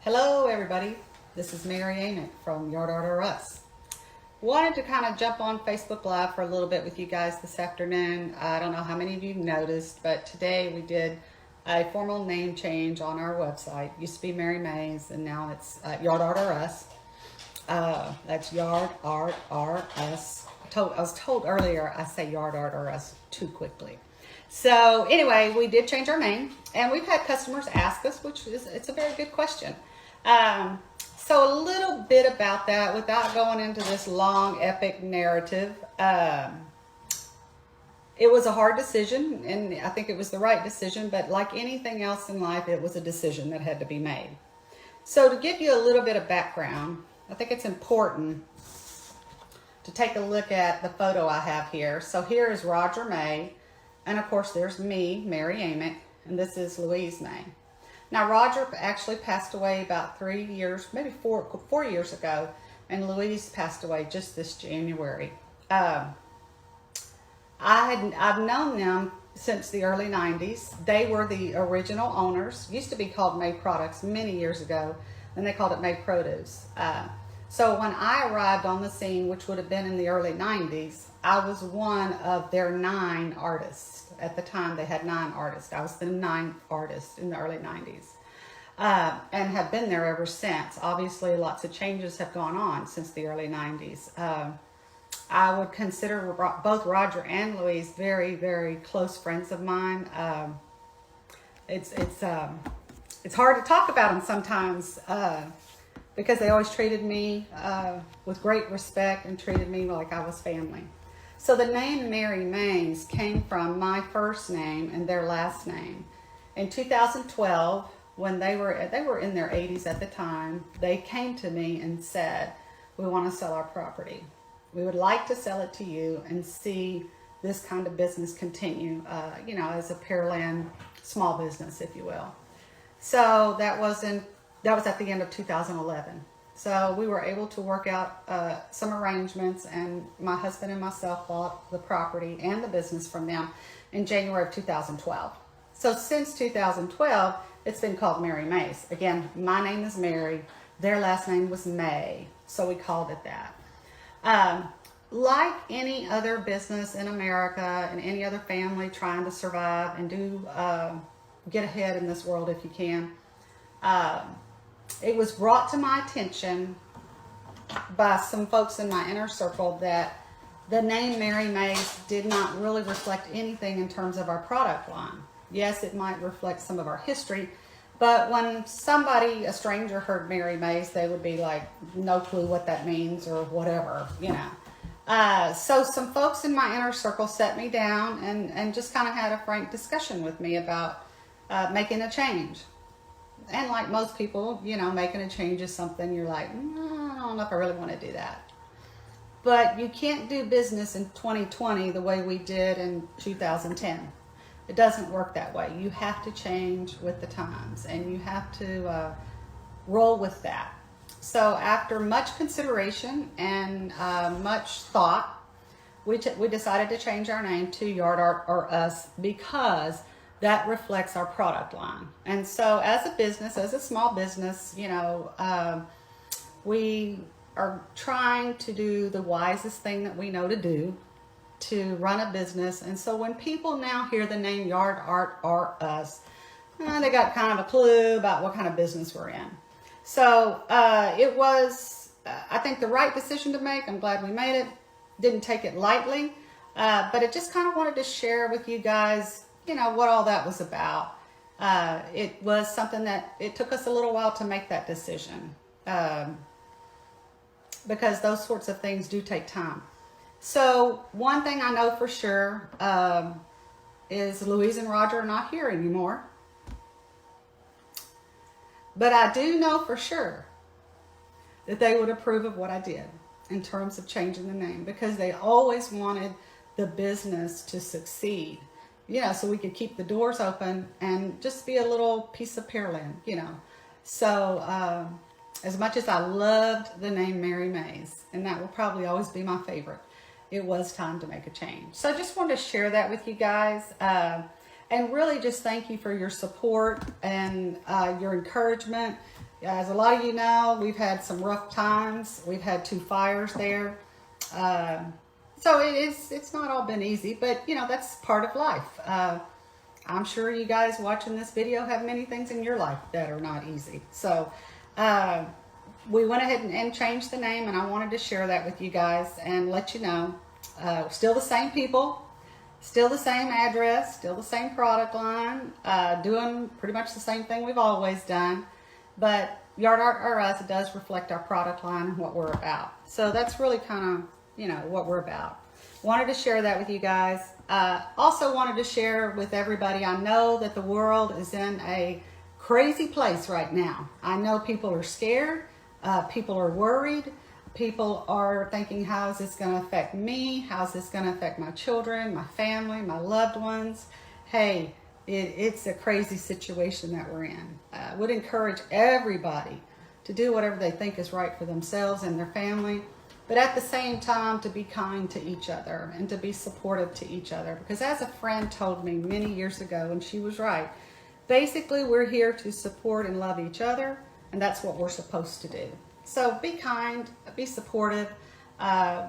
Hello everybody, this is Mary Amick from Yard Art or Us. Wanted to kind of jump on Facebook Live for a little bit with you guys this afternoon. I don't know how many of you noticed, but today we did a formal name change on our website. It used to be Mary May's and now it's Yard Art or Us. That's Yard Art or Us. I was told earlier I say Yard Art or Us too quickly. So anyway, we did change our name, and we've had customers ask us, it's a very good question. So a little bit about that without going into this long epic narrative. It was a hard decision, and I think it was the right decision, but like anything else in life, it was a decision that had to be made. So to give you a little bit of background, I think it's important to take a look at the photo I have here. So here is Roger May, and of course there's me, Mary Amick, and this is Louise May. Now Roger actually passed away about 3 years, maybe four years ago, and Louise passed away just this January. I've known them since the early 90s. They were the original owners. Used to be called May Products many years ago, and they called it May Produce. So when I arrived on the scene, which would have been in the early 90s, I was one of their 9 artists. At the time, they had 9 artists. I was the 9th artist in the early 90s, and have been there ever since. Obviously, lots of changes have gone on since the early 90s. I would consider both Roger and Louise very, very close friends of mine. It's hard to talk about them sometimes, because they always treated me with great respect and treated me like I was family. So the name Mary May's came from my first name and their last name. In 2012, when they were in their 80s at the time, they came to me and said, "We want to sell our property. We would like to sell it to you and see this kind of business continue, as a Pearland small business, if you will." So that was at the end of 2011. So we were able to work out some arrangements, and my husband and myself bought the property and the business from them in January of 2012. So since 2012, it's been called Mary May's. Again, my name is Mary, their last name was May, so we called it that. Like any other business in America and any other family trying to survive and get ahead in this world if you can, it was brought to my attention by some folks in my inner circle that the name Mary May's did not really reflect anything in terms of our product line. Yes, it might reflect some of our history, but when a stranger heard Mary May's, they would be like, no clue what that means or whatever, So some folks in my inner circle sat me down and just kind of had a frank discussion with me about making a change. And like most people, making a change is something you're like, I don't know if I really want to do that. But you can't do business in 2020 the way we did in 2010. It doesn't work that way. You have to change with the times, and you have to roll with that. So after much consideration and much thought, we decided to change our name to Yard Art or Us because that reflects our product line. And so as a business, as a small business, we are trying to do the wisest thing that we know to do to run a business. And so when people now hear the name Yard Art or Us, they got kind of a clue about what kind of business we're in. So it was, I think, the right decision to make. I'm glad we made it. Didn't take it lightly, but I just kind of wanted to share with you guys what all that was about. It was something that it took us a little while to make that decision, because those sorts of things do take time. So one thing I know for sure is Louise and Roger are not here anymore. But I do know for sure that they would approve of what I did in terms of changing the name, because they always wanted the business to succeed. So we could keep the doors open and just be a little piece of Pearland, So as much as I loved the name Mary May's, and that will probably always be my favorite, it was time to make a change. So I just wanted to share that with you guys. And really just thank you for your support and your encouragement. As a lot of you know, we've had some rough times. We've had 2 fires there. So it's not all been easy, but you know, that's part of life. I'm sure you guys watching this video have many things in your life that are not easy. So we went ahead and changed the name, and I wanted to share that with you guys and let you know. Still the same people, still the same address, still the same product line, doing pretty much the same thing we've always done. But Yard Art or Us, it does reflect our product line and what we're about. So that's really kind of, you know, what we're about. Wanted to share that with you guys. Also wanted to share with everybody, I know that the world is in a crazy place right now. I know people are scared, people are worried, people are thinking, how is this going to affect me? How is this going to affect my children, my family, my loved ones? Hey, it's a crazy situation that we're in. I would encourage everybody to do whatever they think is right for themselves and their family. But at the same time, to be kind to each other and to be supportive to each other. Because as a friend told me many years ago, and she was right, basically we're here to support and love each other, and that's what we're supposed to do. So be kind, be supportive.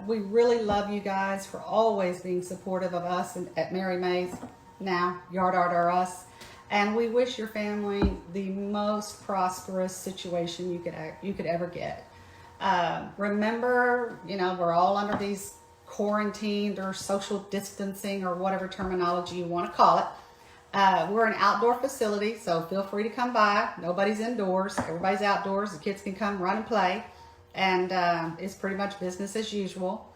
We really love you guys for always being supportive of us at Mary May's, now Yard Art or Us. And we wish your family the most prosperous situation you could ever get. Remember, you know, we're all under these quarantined or social distancing or whatever terminology you want to call it. We're an outdoor facility, so feel free to come by. Nobody's indoors, everybody's outdoors. The kids can come run and play, and it's pretty much business as usual.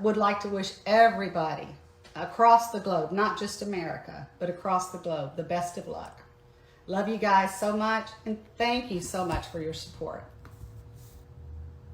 Would like to wish everybody across the globe, not just America, but across the globe, the best of luck. Love you guys so much, and thank you so much for your support.